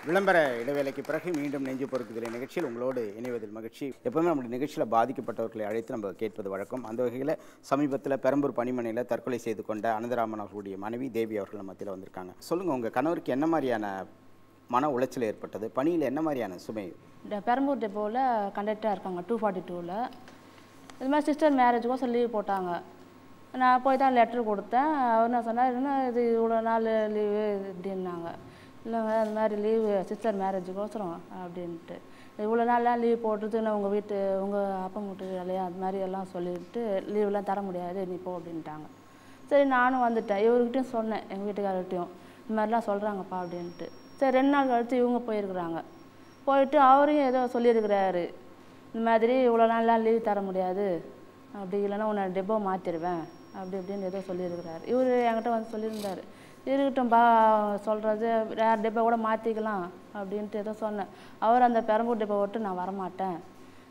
விளம்பர இடைவேளைக்கு பிறகு மீண்டும் நெஞ்சு பொறுக்குதல் நிகழ்ச்சியில் உங்களோடு இணைவதில் மகிழ்ச்சி. எப்பவுமே நம்முடைய நிகழ்ச்சியில் பாதிக்கப்பட்டவர்களை அழைத்து நம்ம கேட்பது வழக்கம். அந்த வகையில் சமீபத்தில் பெரம்பூர் பணிமனையில் தற்கொலை செய்து கொண்ட அனந்தராமன் அவர்களுடைய மனைவி தேவி அவர்கள் நம்ம மத்தியில் வந்திருக்காங்க. சொல்லுங்கள், உங்கள் கணவருக்கு என்ன மாதிரியான மன உளைச்சல் ஏற்பட்டது? பணியில் என்ன மாதிரியான சுமை? பெரம்பூர் டெப்போவில் கண்டக்டராக இருக்காங்க 242ல். இது மாதிரி சிஸ்டர் மேரேஜுக்கும் லீவ் போட்டாங்க. நான் போய் தான் லெட்டர் கொடுத்தேன். அவர் என்ன சொன்னார், என்ன இது இவ்வளோ நாள் லீவு இப்படின்னாங்க. இல்லைங்க, அது மாதிரி லீவு சிஸ்டர் மேரேஜுக்கோசரம் அப்படின்ட்டு இவ்வளோ நாள்லாம் லீவ் போட்டுட்டு நான் உங்கள் வீட்டு உங்கள் அப்பா வீட்டு வேலையா அது மாதிரி எல்லாம் சொல்லிவிட்டு லீவெலாம் தர முடியாது நீ போ அப்படின்ட்டாங்க. சரி நானும் வந்துட்டேன். இவர்கிட்டையும் சொன்னேன், எங்கள் வீட்டுக்காரர்கிட்டையும் இந்த மாதிரிலாம் சொல்கிறாங்கப்பா அப்படின்ட்டு. சரி 2 நாள் கழித்து இவங்க போயிருக்கிறாங்க. போயிட்டு அவரையும் ஏதோ சொல்லியிருக்கிறாரு, இந்த மாதிரி இவ்வளோ நாள்லாம் லீவ் தர முடியாது, அப்படி இல்லைன்னா உன்னை டெப்போ மாற்றிடுவேன் அப்படி இப்படின்னு ஏதோ சொல்லியிருக்கிறாரு. இவர் என்கிட்ட வந்து சொல்லியிருந்தார், இருக்கட்டும்பா சொல்கிறது வேறு டெப்போ கூட மாற்றிக்கலாம் அப்படின்ட்டு ஏதோ சொன்னேன். அவர் அந்த பெரம்பூர் டெப்போ விட்டு நான் வரமாட்டேன்,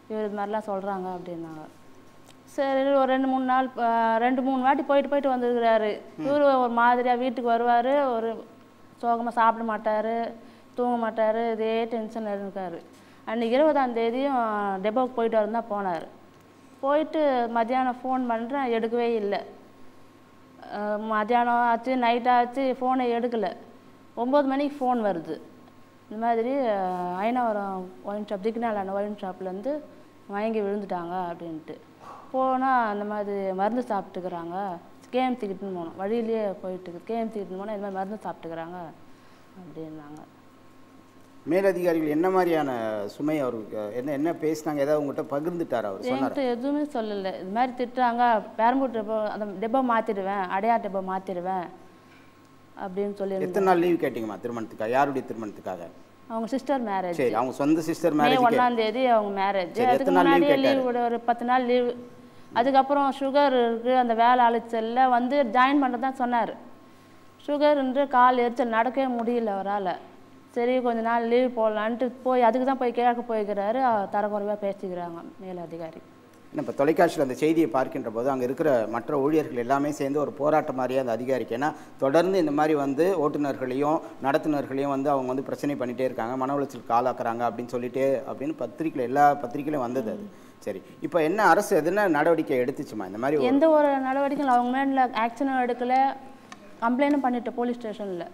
இவர் இது மாதிரிலாம் சொல்கிறாங்க அப்படின்னாங்க. சரி ஒரு 2-3 நாள் 2-3 வாட்டி போயிட்டு வந்துருக்கிறாரு. இவர் ஒரு மாதிரியாக வீட்டுக்கு வருவார், ஒரு சோகமாக சாப்பிட மாட்டார், தூங்க மாட்டார், இதே டென்ஷனில் இருக்கார். அன்றைக்கி 20ஆம் தேதியும் டெப்போவுக்கு போயிட்டு வரதான் போனார். போயிட்டு மத்தியானம் ஃபோன் பண்ணுறேன், எடுக்கவே இல்லை. மத்தியானம் ஆச்சு, நைட் ஆச்சு, ஃபோனை எடுக்கலை. 9 மணிக்கு ஃபோன் வருது, இந்த மாதிரி ஐநாவரம் ஒயின் ஷாப் திக்னாலான ஒயின் ஷாப்லேருந்து வாங்கி விழுந்துட்டாங்க அப்படின்ட்டு. போனால் அந்த மாதிரி மருந்து சாப்பிட்டுக்கிறாங்க, கேஎம்சிக்கு இட்டுன்னு போனோம். வழியிலேயே போயிட்டு கேஎம்சிக்கு இட்டுன்னு போனால் இந்த மாதிரி மருந்து சாப்பிட்டுக்கிறாங்க அப்படின்னாங்க. மேலதிகாரிகள் என்ன மாதிரியான சுமை அவருக்கு என்ன பேசினாங்க? ஏதாவது உங்கள்கிட்ட பகிர்ந்துட்டார் அவர்? என்கிட்ட எதுவுமே சொல்லலை. இது மாதிரி திட்டுறாங்க, பெரம்பூர் டெப்போ அந்த டெப்போ மாற்றிடுவேன், அடையார் டெப்போ மாற்றிடுவேன் அப்படின்னு சொல்லி. எத்தனை நாள் லீவ் கேட்டிங்கம்மா திருமணத்துக்காக? யாருடைய திருமணத்துக்காக? அவங்க சிஸ்டர் மேரேஜ். சரி, அவங்க சொந்த சிஸ்டர் மேரேஜ். May 1ஆம் தேதி அவங்க மேரேஜ். அதுக்கு முன்னாடியே லீவ் ஒரு 10 நாள் லீவ். அதுக்கப்புறம் சுகர் இருக்குது, அந்த வேலை அழைச்சலில் வந்து ஜாயின் பண்ணுறது தான் சொன்னார். சுகர்ன்று கால் எரிச்சல், நடக்கவே முடியல அவரால். சரி கொஞ்ச நாள் லீவ் போடலான்ட்டு போய் அதுக்கு தான் போய் கேட்க போய்க்கிறாரு. தரக்குறைவாக பேசிக்கிறாங்க மேல் அதிகாரி. இப்போ தொலைக்காட்சியில் அந்த செய்தியை பார்க்கின்ற போது அங்கே இருக்கிற மற்ற ஊழியர்கள் எல்லாமே சேர்ந்து ஒரு போராட்டம் மாதிரியே அந்த அதிகாரிக்கு, ஏன்னா தொடர்ந்து இந்த மாதிரி வந்து ஓட்டுநர்களையும் நடத்துனர்களையும் வந்து அவங்க வந்து பிரச்சனை பண்ணிகிட்டே இருக்காங்க, மன உளைச்சலுக்கு ஆளாக்குறாங்க அப்படின்னு சொல்லிட்டு அப்படின்னு பத்திரிக்கையில் எல்லா பத்திரிக்கையிலும் வந்தது அது. சரி, இப்போ என்ன அரசு எதுனா நடவடிக்கை எடுத்துச்சுமா? இந்த மாதிரி எந்த ஒரு நடவடிக்கையும் அவங்க மேலே ஆக்ஷனும் எடுக்கலை, கம்ப்ளைண்ட்டும் பண்ணிட்டு போலீஸ் ஸ்டேஷனில்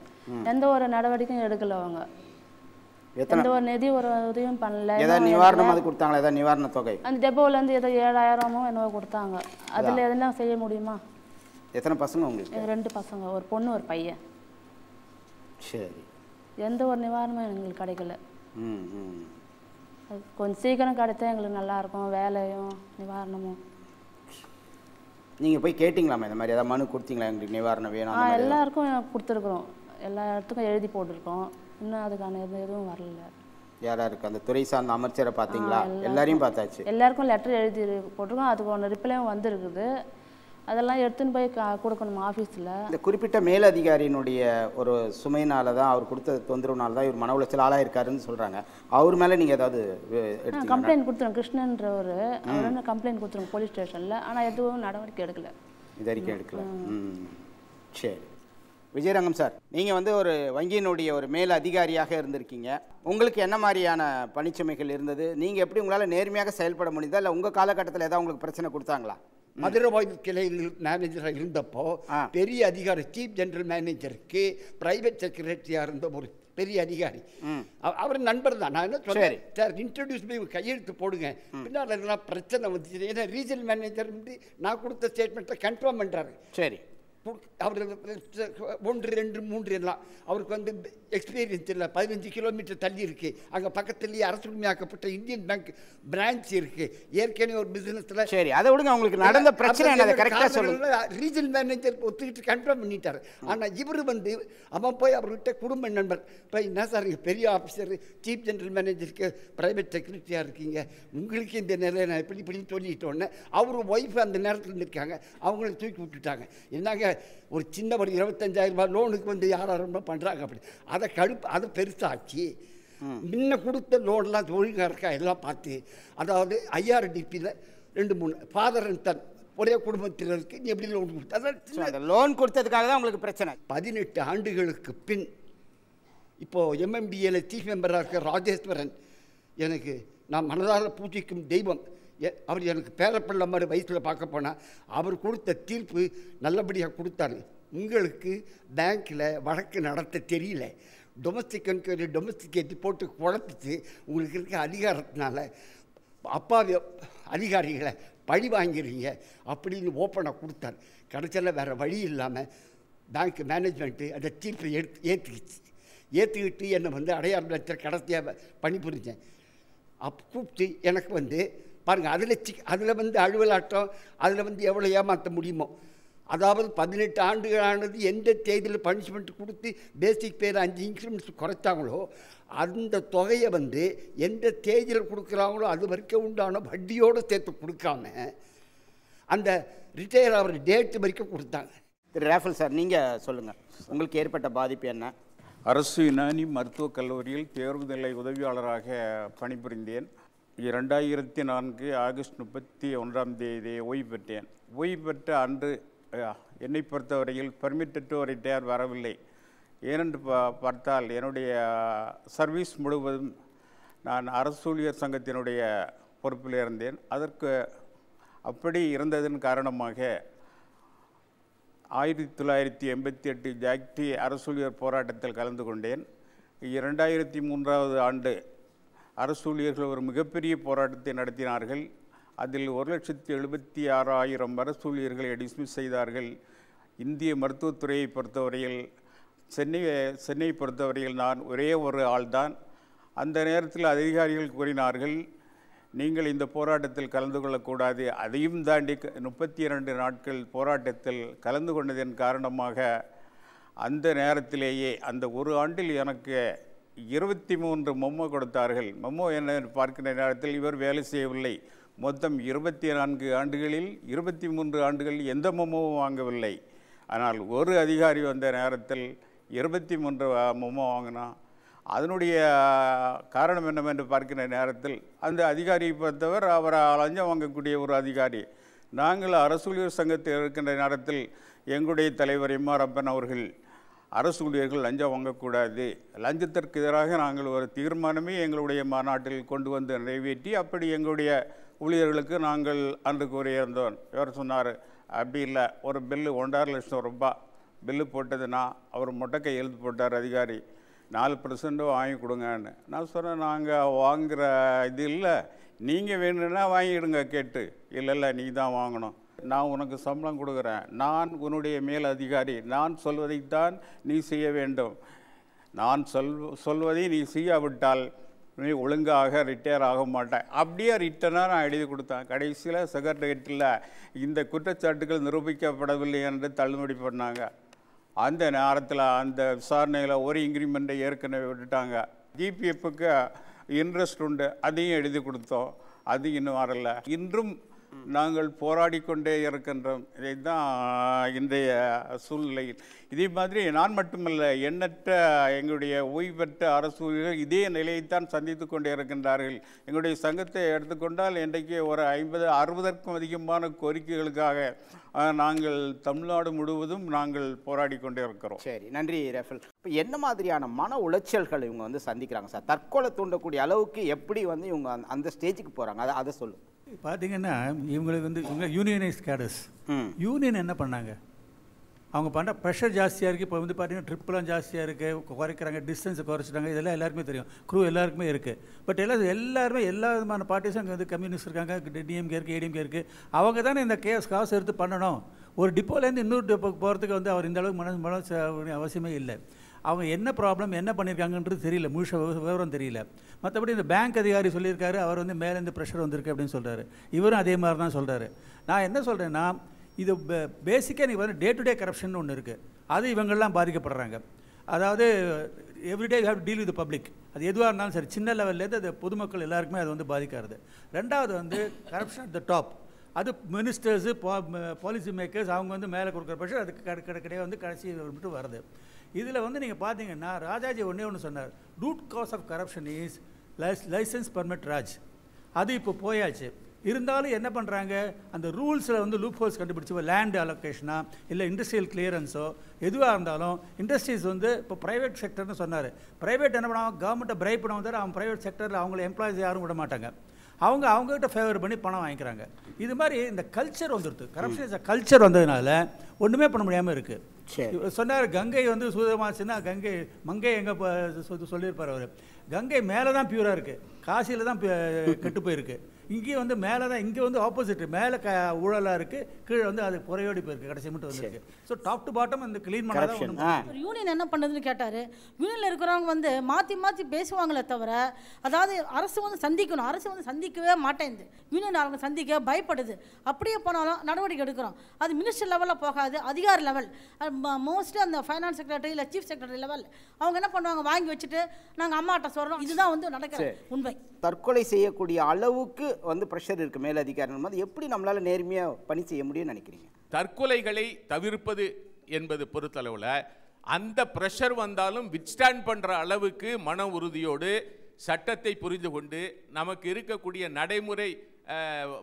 எந்த ஒரு நடவடிக்கையும் எடுக்கலை. அவங்க எந்த ஒரு நிதி ஒரு உதவியும் பண்ணல. ஏதாவது நிவாரணம் அது கொடுத்தாங்களா? ஏதாவது நிவாரண தொகை அந்த டெப்போலேருந்து ஏதோ 7000மோ என்னவோ கொடுத்தாங்க. அதில் எதெல்லாம் செய்ய முடியுமா? எத்தனை பசங்க உங்களுக்கு? 2 பசங்க, ஒரு பொண்ணு ஒரு பையன். சரி, எந்த ஒரு நிவாரணமும் எங்களுக்கு கிடைக்கல. அது கொஞ்சம் சீக்கிரம் கிடைத்தா எங்களுக்கு நல்லாயிருக்கும், வேலையும் நிவாரணமும். நீங்கள் போய் கேட்டிங்களாமா இந்த மாதிரி ஏதாவது மனு கொடுத்தீங்களா எங்களுக்கு நிவாரணம் வேணும்? எல்லாருக்கும் கொடுத்துருக்குறோம், எல்லா இடத்துக்கும் எழுதி போட்டிருக்கோம். இன்னும் அதுக்கான எதுவும் வரல. யாரா இருக்கு அந்த துறை சார்ந்த அமைச்சரை பார்த்தீங்களா? எல்லாரையும் பார்த்தாச்சு. எல்லாருக்கும் லெட்டர் எழுதி போட்டிருக்கோம், அதுக்கு ஒன்று ரிப்ளையும் வந்துருக்குது. அதெல்லாம் எடுத்துன்னு போய் கொடுக்கணும் ஆஃபீஸில். இந்த குறிப்பிட்ட மேலதிகாரியினுடைய ஒரு சுமையினால தான், அவர் கொடுத்த தொந்தரவுனால தான் இவர் மன உளைச்சல் ஆளாக இருக்காருன்னு சொல்கிறாங்க. அவர் மேலே நீங்கள் ஏதாவது கம்ப்ளைண்ட் கொடுத்துருங்க? கிருஷ்ணன்றவர் அவர் கம்ப்ளைண்ட் கொடுத்துருங்க போலீஸ் ஸ்டேஷனில். ஆனால் எதுவும் நடவடிக்கை எடுக்கலை, இது வரைக்கும் எடுக்கல. சரி, விஜயரங்கம் சார், நீங்கள் வந்து ஒரு வங்கியினுடைய ஒரு மேல் அதிகாரியாக இருந்திருக்கீங்க. உங்களுக்கு என்ன மாதிரியான பணிச்சுமைகள் இருந்தது? நீங்கள் எப்படி உங்களால் நேர்மையாக செயல்பட முடியுதா, இல்லை உங்கள் காலகட்டத்தில் ஏதாவது உங்களுக்கு பிரச்சனை கொடுத்தாங்களா? மதுரை கிளையில் மேனேஜராக இருந்தப்போ பெரிய அதிகாரி, சீஃப் ஜெனரல் மேனேஜருக்கு பிரைவேட் செக்ரட்டரியாக இருந்த ஒரு பெரிய அதிகாரி, அவர் நண்பர் தான். நான் என்ன சொல்றேன், சார் இன்ட்ரடியூஸ் பண்ணி கையெழுத்து போடுங்க, பின்னால் எல்லாம் பிரச்சனை வந்துச்சு. ஏன்னா ரீஜனல் மேனேஜர் வந்து நான் கொடுத்த ஸ்டேட்மெண்ட்டை கன்ஃபார்ம் பண்ணுறாரு. சரி, அவர் 1, 2, 3 எல்லாம் அவருக்கு வந்து எக்ஸ்பீரியன்ஸ் இல்லை. 15 கிலோமீட்டர் தள்ளி இருக்குது, அங்கே பக்கத்துலேயே அரசு உரிமையாக்கப்பட்ட இந்தியன் பேங்க் பிரான்ச் இருக்குது. ஏற்கனவே ஒரு பிஸ்னஸில். சரி, அதை விடுங்க, உங்களுக்கு நடந்த பிரச்சனை கரெக்டாக சொல்லுங்க. ரீஜனல் மேனேஜர் ஒத்துக்கிட்டு கன்ஃபார்ம் பண்ணிட்டார். ஆனால் இவர் வந்து அவன் போய் அவர்கிட்ட குடும்ப நண்பர், இப்போ என்ன சார் பெரிய ஆஃபீஸர் சீஃப் ஜெனரல் மேனேஜருக்கு பிரைவேட் செக்ரட்டரியாக இருக்கீங்க, உங்களுக்கு இந்த நிலையை நான் இப்படின்னு சொல்லிட்டோன்னே அவர் ஒய்ஃப் அந்த நேரத்தில் இருக்காங்க, அவங்கள தூக்கி விட்டுட்டாங்க. என்னங்க ஒரு சின்ன ஒரு 25,000 ரூபாய் லோனுக்கு வந்து யாரும் பண்ணுறாங்க அப்படி. அதை பெருசாக்கி முன்ன கொடுத்த லோன்லாம் ஒழுங்காக இருக்கா எல்லாம் பார்த்து, அதாவது IRDPயில் 2-3 ஃபாதர் அண்ட் சன் ஒரே குடும்பத்தினருக்கு எப்படி லோன் கொடுத்தா? லோன் கொடுத்ததுக்காக தான் உங்களுக்கு பிரச்சனை. 18 ஆண்டுகளுக்கு பின் இப்போது எம்எம்டிஏல சீஃப் மெம்பராக இருக்க ராஜேஸ்வரன் எனக்கு நான் மனதார பூஜிக்கும் தெய்வம். அவர் எனக்கு பேரப்பிள்ளை மாதிரி வயசில் பார்க்க போனால் அவர் கொடுத்த தீர்ப்பு நல்லபடியாக கொடுத்தாரு. உங்களுக்கு பேங்க்கில் வழக்கு நடத்த தெரியல, டொமஸ்டிக் என்கொயரி டொமஸ்டிகேட்டு போட்டு குழப்பிச்சு உங்களுக்கு இருக்க அதிகாரத்தினால அப்பாவி அதிகாரிகளை பழி வாங்கிறீங்க அப்படின்னு ஓப்பனாக கொடுத்தார். கடைசியில் வேறு வழி இல்லாமல் பேங்க் மேனேஜ்மெண்ட்டு அந்த தீர்ப்பை ஏற்றுக்கிட்டு என்னை வந்து அடையாள லட்சம் கடைசியாக பணிபுரிஞ்சேன். கூப்பிட்டு எனக்கு பாருங்கள், அதில் வந்து அலுவலாட்டம், அதில் வந்து எவ்வளோ ஏமாற்ற முடியுமோ, அதாவது 18 ஆண்டுகளானது எந்த தேதியில் பனிஷ்மெண்ட் கொடுத்து பேசிக் பேர் 5 இன்க்ரிமெண்ட்ஸ் குறைச்சாங்களோ அந்த தொகையை வந்து எந்த தேதியில் கொடுக்குறாங்களோ அது வரைக்கும் உண்டான வட்டியோடு சேர்த்து கொடுக்காம அந்த ரிட்டையர் ஆகிற டேட்டு வரைக்கும் கொடுத்தாங்க. திரு ராஃபல் சார், நீங்கள் சொல்லுங்கள், உங்களுக்கு ஏற்பட்ட பாதிப்பு என்ன? அரசு யுனானி மருத்துவக் கல்லூரியில் தேர்வுநிலை உதவியாளராக பணிபுரிந்தேன். 2004 ஆகஸ்ட் 31 ஓய்வு பெற்றேன். ஓய்வு பெற்ற அன்று என்னை பொறுத்தவரையில் பெர்மிட்டட் டு ரிட்டையர் வரவில்லை. ஏனென்று பார்த்தால் என்னுடைய சர்வீஸ் முழுவதும் நான் அரசு ஊழியர் சங்கத்தினுடைய பொறுப்பில் இருந்தேன். அதற்கு அப்படி இருந்ததன் காரணமாக 1988 ஜாக்டி அரசூழியர் போராட்டத்தில் கலந்து கொண்டேன். 2003ஆவது ஆண்டு அரசூழியர்கள் ஒரு மிகப்பெரிய போராட்டத்தை நடத்தினார்கள். அதில் 1,76,000 அரசூழியர்களை டிஸ்மிஸ் செய்தார்கள். இந்திய மருத்துவத்துறையை பொறுத்தவரையில் சென்னையை பொறுத்தவரையில் நான் ஒரே ஒரு ஆள்தான். அந்த நேரத்தில் அதிகாரிகள் கூறினார்கள், நீங்கள் இந்த போராட்டத்தில் கலந்து கொள்ளக்கூடாது. அதையும் தாண்டி 32 நாட்கள் போராட்டத்தில் கலந்து கொண்டதன் காரணமாக அந்த நேரத்திலேயே அந்த ஒரு ஆண்டில் எனக்கு 23 மெமோ கொடுத்தார்கள். மெமோ என்ன பார்க்கிற நேரத்தில் இவர் வேலை செய்யவில்லை. மொத்தம் 24 ஆண்டுகளில் 23 ஆண்டுகளில் எந்த மெமோவும் வாங்கவில்லை. ஆனால் ஒரு அதிகாரி வந்த நேரத்தில் 23 மெமோ வாங்கினா. அதனுடைய காரணம் என்னவென்று பார்க்கிற நேரத்தில் அந்த அதிகாரியை பொறுத்தவர் அவர் லஞ்சம் வாங்கக்கூடிய ஒரு அதிகாரி. நாங்கள் அரசு ஊழியர் சங்கத்தில் இருக்கின்ற நேரத்தில் எங்களுடைய தலைவர் எம்.ஆர். அப்பன் அவர்கள் அரசு ஊழியர்கள் லஞ்சம் வாங்கக்கூடாது, லஞ்சத்திற்கு எதிராக நாங்கள் ஒரு தீர்மானமே எங்களுடைய மாநாட்டில் கொண்டு வந்து நிறைவேற்றி அப்படி எங்களுடைய ஊழியர்களுக்கு நாங்கள் அன்று கூறியிருந்தோம். இவர் சொன்னார், அப்படி இல்லை, ஒரு பில்லு 1.5 லட்சம் ரூபாய் பில்லு போட்டதுன்னா அவர் மொட்டைக்கை எழுத்து போட்டார் அதிகாரி, 4% வாங்கி கொடுங்கன்னு. நான் சொன்னேன், நாங்கள் வாங்குகிற இது இல்லை, நீங்கள் வேணும்னா வாங்கிடுங்க கேட்டு. இல்லை நீ தான் வாங்கணும், நான் உனக்கு சம்பளம் கொடுக்குறேன், நான் உன்னுடைய மேல் அதிகாரி, நான் சொல்வதைத்தான் நீ செய்ய வேண்டும், நான் சொல்வதை நீ செய்யாவிட்டால் நீ ஒழுங்காக ரிட்டையர் ஆக மாட்டேன். அப்படியே ரிட்டனாக நான் எழுதி கொடுத்தேன். கடைசியில் செக்ரட்டரியேட்டில் இந்த குற்றச்சாட்டுகள் நிரூபிக்கப்படவில்லை என்று தள்ளுபடி பண்ணாங்க. அந்த நேரத்தில் அந்த விசாரணையில் ஒரு இன்க்ரிமெண்ட்டை ஏற்கனவே விட்டுட்டாங்க. ஜிபிஎஃப்க்கு இன்ட்ரெஸ்ட் உண்டு, அதையும் எழுதி கொடுத்தோம், அது இன்னும் வரலை. இன்றும் நாங்கள் போராடிக்கொண்டே இருக்கின்றோம். இதை தான் இன்றைய சூழ்நிலையில். இதே மாதிரி நான் மட்டுமல்ல, எண்ணற்ற எங்களுடைய ஓய்வு பெற்ற அரசு ஊழியர்கள் இதே நிலையைத்தான் சந்தித்து கொண்டே இருக்கின்றார்கள். எங்களுடைய சங்கத்தை எடுத்துக்கொண்டால் இன்றைக்கு ஒரு 50-60க்கும் அதிகமான கோரிக்கைகளுக்காக நாங்கள் தமிழ்நாடு முழுவதும் நாங்கள் போராடி கொண்டே இருக்கிறோம். சரி, நன்றி ராஃபல். இப்போ என்ன மாதிரியான மன உளைச்சல்கள் இவங்க சந்திக்கிறாங்க சார்? தற்கொலை தூண்டக்கூடிய அளவுக்கு எப்படி இவங்க அந்த ஸ்டேஜுக்கு போகிறாங்க, அதை சொல்லுங்கள். பார்த்தீங்கன்னா இவங்களுக்கு இவங்க யூனியனைஸ் கேடர்ஸ். யூனியன் என்ன பண்ணாங்க, அவங்க பண்ணுற ப்ரெஷர் ஜாஸ்தியாக இருக்குது. இப்போ பார்த்தீங்கன்னா ட்ரிப்லாம் ஜாஸ்தியாக இருக்குது, குறைக்கிறாங்க, டிஸ்டன்ஸை குறைச்சிட்டாங்க, இதெல்லாம் எல்லாருக்குமே தெரியும், க்ரூ எல்லாருக்குமே இருக்குது. பட் எல்லாருமே எல்லா விதமான பார்ட்டிஸும் அங்கே கம்யூனிஸ்ட் இருக்காங்க, டிஎம்கே இருக்குது, ஏடிஎம்கே இருக்குது. அவங்க தானே இந்த காசு எடுத்து பண்ணணும். ஒரு டிப்போலேருந்து இன்னொரு டிப்போக்கு போகிறதுக்கு அவர் இந்த அளவுக்கு மனசு அவசியமே இல்லை. அவங்க என்ன ப்ராப்ளம் என்ன பண்ணியிருக்காங்கன்றது தெரியல, முழுச விவரம் தெரியல. மற்றபடி இந்த பேங்க் அதிகாரி சொல்லியிருக்காரு, அவர் மேலேருந்து ப்ரெஷர் வந்திருக்கு அப்படின்னு சொல்கிறாரு. இவரும் அதே மாதிரி தான் சொல்கிறாரு. நான் என்ன சொல்கிறேன்னா, இது பேசிக்காக நீங்கள் வந்து டே டு டே கரப்ஷன் ஒன்று இருக்குது, அது இவங்கெல்லாம் பாதிக்கப்படுறாங்க. அதாவது everyday you have to deal with public. அது எதுவாக இருந்தாலும் சரி, சின்ன லெவல்லேருந்து அது பொதுமக்கள் எல்லாருக்குமே அது பாதிக்கிறது. ரெண்டாவது கரப்ஷன் அட் த டாப். அது மினிஸ்டர்ஸு, பாலிசி மேக்கர்ஸ், அவங்க மேலே கொடுக்குற ப்ரெஷர் அதுக்கு கிடையாது கடைசி மட்டும் வருது. இதில் நீங்கள் பார்த்தீங்கன்னா ராஜாஜி ஒன்று சொன்னார், root cause of corruption is licence permit raj. அது இப்போ போயாச்சு. இருந்தாலும் என்ன பண்ணுறாங்க, அந்த ரூல்ஸில் வந்து லூப் ஹோல்ஸ் கண்டுபிடிச்சி லேண்ட் அலோகேஷனா இல்லை இண்டஸ்ட்ரியல் கிளியரன்ஸோ எதுவாக இருந்தாலும் இண்டஸ்ட்ரீஸ் வந்து இப்போ ப்ரைவேட் செக்டர்னு சொன்னார். ப்ரைவேட் என்ன பண்ணுவாங்க, கவர்மெண்ட்டை பிரைப் பண்ண வந்தால் அவன் ப்ரைவேட் செக்டரில் அவங்கள எம்ப்ளாயிஸ் யாரும் விட மாட்டாங்க. அவங்ககிட்ட ஃபேவர் பண்ணி பணம் வாங்கிக்கிறாங்க. இது மாதிரி இந்த கல்ச்சர் வந்துடுது, கரப்ஷன் இஸ் கல்ச்சர் வந்ததுனால ஒன்றுமே பண்ண முடியாமல் இருக்குது. சொன்னார் கங்கை வந்து சுதமாச்சுன்னா கங்கை மங்கை எங்கே சொல்லியிருப்பார் அவர். கங்கை மேலே தான் பியூராக இருக்குது, காசியில் தான் கெட்டு போயிருக்கு. இங்கே வந்து மேலே தான், இங்கே வந்து ஆப்போசிட், மேலே ஊழலாக இருக்குது, கீழே வந்து அது புறையோடி போயிருக்கு, கடைசி மட்டும் வந்துருக்கு. ஸோ டாப் டு பாட்டம் இந்த க்ளீன் பண்ணாதான். யூனியன் என்ன பண்ணுதுன்னு கேட்டார். யூனியனில் இருக்கிறவங்க வந்து மாற்றி மாற்றி பேசுவாங்களே தவிர, அதாவது அரசு வந்து சந்திக்கணும், அரசு வந்து சந்திக்கவே மாட்டேங்குது. யூனியன் அவங்க சந்திக்க பயப்படுது. அப்படியே போனாலும் நடவடிக்கை எடுக்கிறோம். அது மினிஸ்டர் லெவலில் போகாது, அதிகார லெவல், மோஸ்ட்லி அந்த ஃபைனான்ஸ் செக்ரட்டரி இல்லை சீஃப் செக்ரட்டரி லெவல் அவங்க என்ன பண்ணுவாங்க, வாங்கி வச்சுட்டு நாங்கள் அம்மாட்ட சொல்கிறோம். இதுதான் வந்து நடக்கிற உண்மை. தற்கொலை செய்யக்கூடிய அளவுக்கு வந்து ப்ரெஷர் இருக்குது மேலதிகாரிகள் மாதிரி. எப்படி நம்மளால் நேர்மையாக பணி செய்ய முடியும்னு நினைக்கிறீங்க? தற்கொலைகளை தவிர்ப்பது என்பது பொறுத்தளவில் அந்த ப்ரெஷர் வந்தாலும் வித்ஸ்டாண்ட் பண்ணுற அளவுக்கு மன உறுதியோடு சட்டத்தை புரிந்து கொண்டு நமக்கு இருக்கக்கூடிய நடைமுறை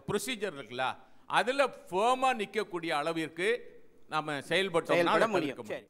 ப்ரொசீஜர் இருக்குல்ல, அதில் ஃபேமாக நிற்கக்கூடிய அளவிற்கு நாம் செயல்பட முடியும்.